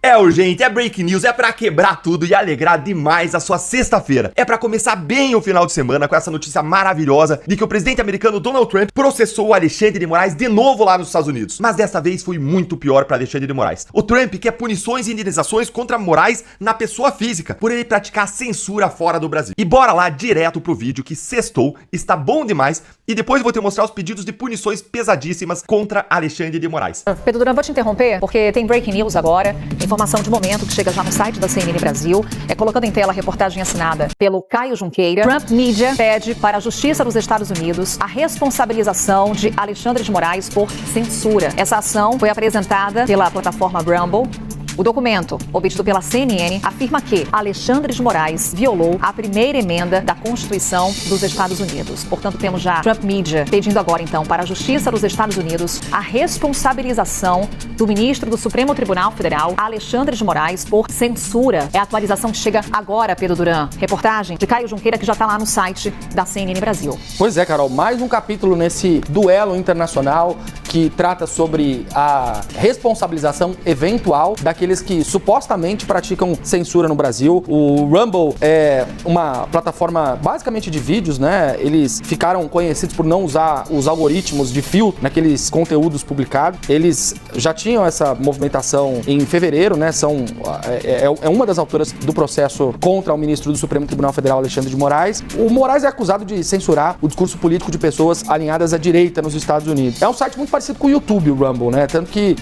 É urgente, é breaking news, é pra quebrar tudo e alegrar demais a sua sexta-feira. É pra começar bem o final de semana com essa notícia maravilhosa de que o presidente americano Donald Trump processou o Alexandre de Moraes de novo lá nos Estados Unidos. Mas dessa vez foi muito pior pra Alexandre de Moraes. O Trump quer punições e indenizações contra Moraes na pessoa física, por ele praticar censura fora do Brasil. E bora lá direto pro vídeo que sextou, está bom demais, e depois eu vou te mostrar os pedidos de punições pesadíssimas contra Alexandre de Moraes. Pedro Duran, vou te interromper, porque tem breaking news agora, informação de momento que chega já no site da CNN Brasil, colocando em tela a reportagem assinada pelo Caio Junqueira. Trump Media pede para a Justiça dos Estados Unidos a responsabilização de Alexandre de Moraes por censura. Essa ação foi apresentada pela plataforma Rumble. O documento, obtido pela CNN, afirma que Alexandre de Moraes violou a primeira emenda da Constituição dos Estados Unidos. Portanto, temos já Trump Media pedindo agora, então, para a Justiça dos Estados Unidos a responsabilização do ministro do Supremo Tribunal Federal, Alexandre de Moraes, por censura. É a atualização que chega agora, Pedro Duran. Reportagem de Caio Junqueira, que já está lá no site da CNN Brasil. Pois é, Carol, mais um capítulo nesse duelo internacional que trata sobre a responsabilização eventual daqueles que supostamente praticam censura no Brasil. O Rumble é uma plataforma basicamente de vídeos, né? Eles ficaram conhecidos por não usar os algoritmos de fio naqueles conteúdos publicados. Eles já tinham essa movimentação em fevereiro, né? É uma das autoras do processo contra o ministro do Supremo Tribunal Federal, Alexandre de Moraes. O Moraes é acusado de censurar o discurso político de pessoas alinhadas à direita nos Estados Unidos. É um site muito parecido com o YouTube, o Rumble, né? Tanto que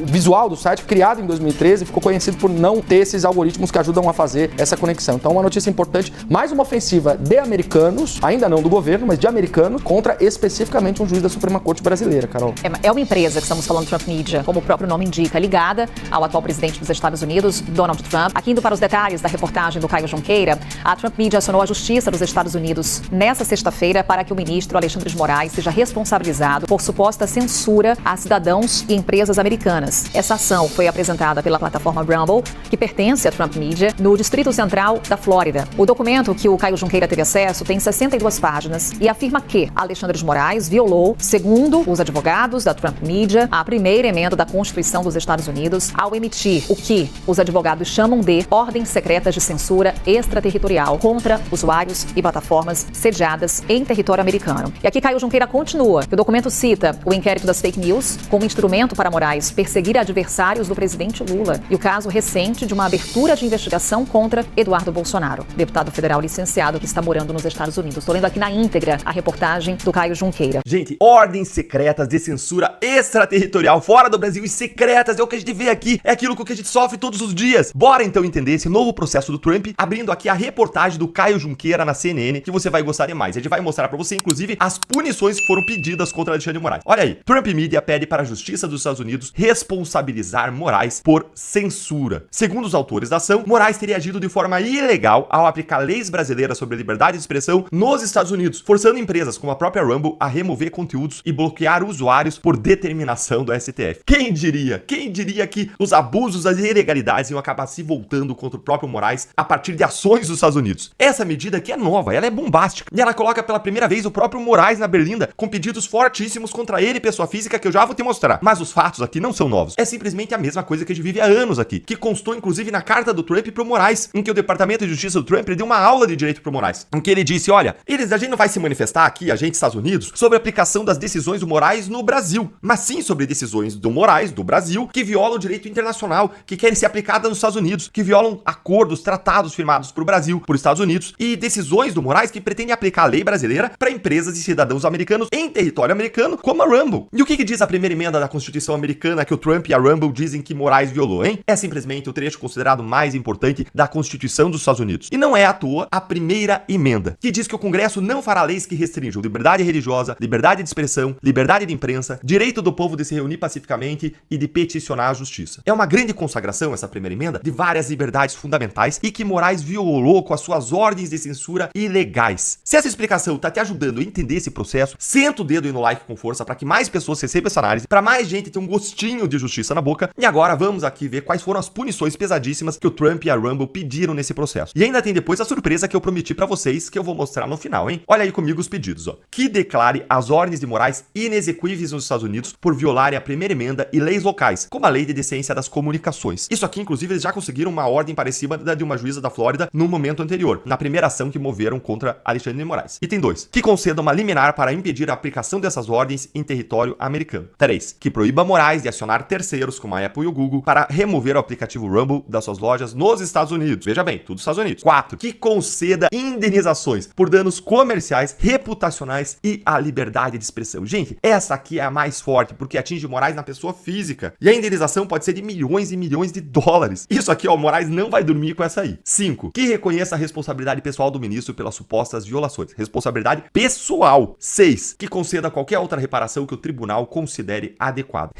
o visual do site, criado em 2013, ficou conhecido por não ter esses algoritmos que ajudam a fazer essa conexão. Então, uma notícia importante, mais uma ofensiva de americanos, ainda não do governo, mas de americanos, contra especificamente um juiz da Suprema Corte brasileira, Carol. É uma empresa que estamos falando, Trump Media, como o próprio nome indica, ligada ao atual presidente dos Estados Unidos, Donald Trump. Aqui, indo para os detalhes da reportagem do Caio Junqueira, a Trump Media acionou a Justiça dos Estados Unidos nessa sexta-feira para que o ministro Alexandre de Moraes seja responsabilizado por suposta censura a cidadãos e empresas americanas. Essa ação foi apresentada pela plataforma Rumble, que pertence à Trump Media, no Distrito Central da Flórida. O documento que o Caio Junqueira teve acesso tem 62 páginas e afirma que Alexandre de Moraes violou, segundo os advogados da Trump Media, a primeira emenda da Constituição dos Estados Unidos ao emitir o que os advogados chamam de ordens secretas de censura extraterritorial contra usuários e plataformas sediadas em território americano. E aqui Caio Junqueira continua. O documento cita o inquérito das fake news como instrumento para Moraes perseguir adversários do presidente Lula e o caso recente de uma abertura de investigação contra Eduardo Bolsonaro, deputado federal licenciado que está morando nos Estados Unidos. Estou lendo aqui na íntegra a reportagem do Caio Junqueira. Gente, ordens secretas de censura extraterritorial fora do Brasil e secretas é o que a gente vê aqui, é aquilo que a gente sofre todos os dias. Bora então entender esse novo processo do Trump, abrindo aqui a reportagem do Caio Junqueira na CNN, que você vai gostar demais. A gente vai mostrar pra você, inclusive, as punições que foram pedidas contra Alexandre de Moraes. Olha aí, Trump Media pede para a Justiça dos Estados Unidos responsabilizar Moraes por censura. Segundo os autores da ação, Moraes teria agido de forma ilegal ao aplicar leis brasileiras sobre a liberdade de expressão nos Estados Unidos, forçando empresas como a própria Rumble a remover conteúdos e bloquear usuários por determinação do STF. Quem diria? Quem diria que os abusos, as ilegalidades iam acabar se voltando contra o próprio Moraes a partir de ações dos Estados Unidos? Essa medida aqui é nova, ela é bombástica, e ela coloca pela primeira vez o próprio Moraes na berlinda com pedidos fortíssimos contra ele, pessoa física, que eu já vou te mostrar. Mas os fatos aqui não são novos. É simplesmente a mesma coisa que a gente vive há anos aqui, que constou inclusive na carta do Trump pro Moraes, em que o Departamento de Justiça do Trump deu uma aula de direito pro Moraes, em que ele disse, olha, a gente não vai se manifestar aqui, a gente, Estados Unidos, sobre a aplicação das decisões do Moraes no Brasil, mas sim sobre decisões do Moraes, do Brasil, que violam o direito internacional, que querem ser aplicadas nos Estados Unidos, que violam acordos, tratados firmados por Brasil, por Estados Unidos, e decisões do Moraes que pretendem aplicar a lei brasileira para empresas e cidadãos americanos em território americano, como a Rumble. E o que diz a primeira emenda da Constituição americana que o Trump e a Rumble dizem que Moraes violou, hein? É simplesmente o trecho considerado mais importante da Constituição dos Estados Unidos. E não é à toa a primeira emenda, que diz que o Congresso não fará leis que restringam liberdade religiosa, liberdade de expressão, liberdade de imprensa, direito do povo de se reunir pacificamente e de peticionar a justiça. É uma grande consagração, essa primeira emenda, de várias liberdades fundamentais e que Moraes violou com as suas ordens de censura ilegais. Se essa explicação tá te ajudando a entender esse processo, senta o dedo aí no like com força para que mais mais pessoas recebam essa análise, para mais gente ter um gostinho de justiça na boca. E agora vamos aqui ver quais foram as punições pesadíssimas que o Trump e a Rumble pediram nesse processo. E ainda tem depois a surpresa que eu prometi para vocês, que eu vou mostrar no final, hein? Olha aí comigo os pedidos, ó. Que declare as ordens de Moraes inexequíveis nos Estados Unidos por violarem a primeira emenda e leis locais, como a lei de decência das comunicações. Isso aqui, inclusive, eles já conseguiram uma ordem parecida da de uma juíza da Flórida no momento anterior, na primeira ação que moveram contra Alexandre de Moraes. Item 2. Que conceda uma liminar para impedir a aplicação dessas ordens em território americano. 3. Que proíba Moraes de acionar terceiros, como a Apple e o Google, para remover o aplicativo Rumble das suas lojas nos Estados Unidos. Veja bem, tudo Estados Unidos. 4. Que conceda indenizações por danos comerciais, reputacionais e a liberdade de expressão. Gente, essa aqui é a mais forte, porque atinge Moraes na pessoa física. E a indenização pode ser de milhões e milhões de dólares. Isso aqui, ó, Moraes não vai dormir com essa aí. 5. Que reconheça a responsabilidade pessoal do ministro pelas supostas violações. Responsabilidade pessoal. 6. Que conceda qualquer outra reparação que o tribunal considere adequada.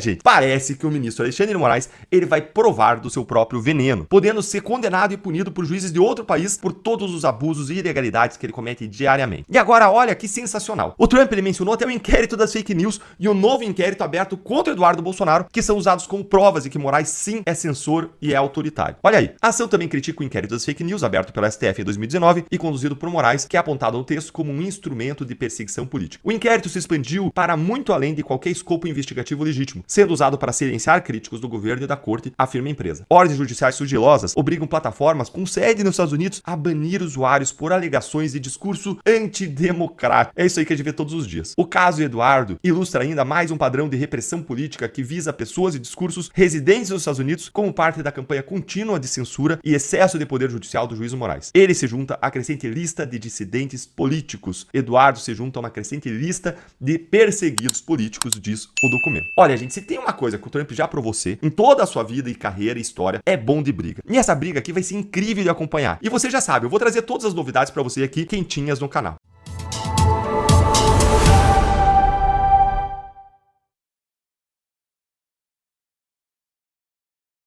Gente, parece que o ministro Alexandre de Moraes, ele vai provar do seu próprio veneno, podendo ser condenado e punido por juízes de outro país por todos os abusos e ilegalidades que ele comete diariamente. E agora, olha que sensacional. O Trump, ele mencionou até o inquérito das fake news e o novo inquérito aberto contra Eduardo Bolsonaro, que são usados como provas de que Moraes sim é censor e é autoritário. Olha aí. A ação também critica o inquérito das fake news aberto pela STF em 2019 e conduzido por Moraes, que é apontado no texto como um instrumento de perseguição política. O inquérito se expandiu para muito além de qualquer escopo investigativo legítimo, sendo usado para silenciar críticos do governo e da corte, afirma a empresa. Ordens judiciais sigilosas obrigam plataformas com sede nos Estados Unidos a banir usuários por alegações de discurso antidemocrático. É isso aí que a gente vê todos os dias. O caso Eduardo ilustra ainda mais um padrão de repressão política que visa pessoas e discursos residentes nos Estados Unidos como parte da campanha contínua de censura e excesso de poder judicial do juiz Moraes. Ele se junta à crescente lista de dissidentes políticos. Eduardo se junta a uma crescente lista de perseguidos políticos, diz o documento. Olha, gente, se tem uma coisa que o Trump já provou ser em toda a sua vida e carreira e história, é bom de briga. E essa briga aqui vai ser incrível de acompanhar. E você já sabe, eu vou trazer todas as novidades para você aqui, quentinhas no canal.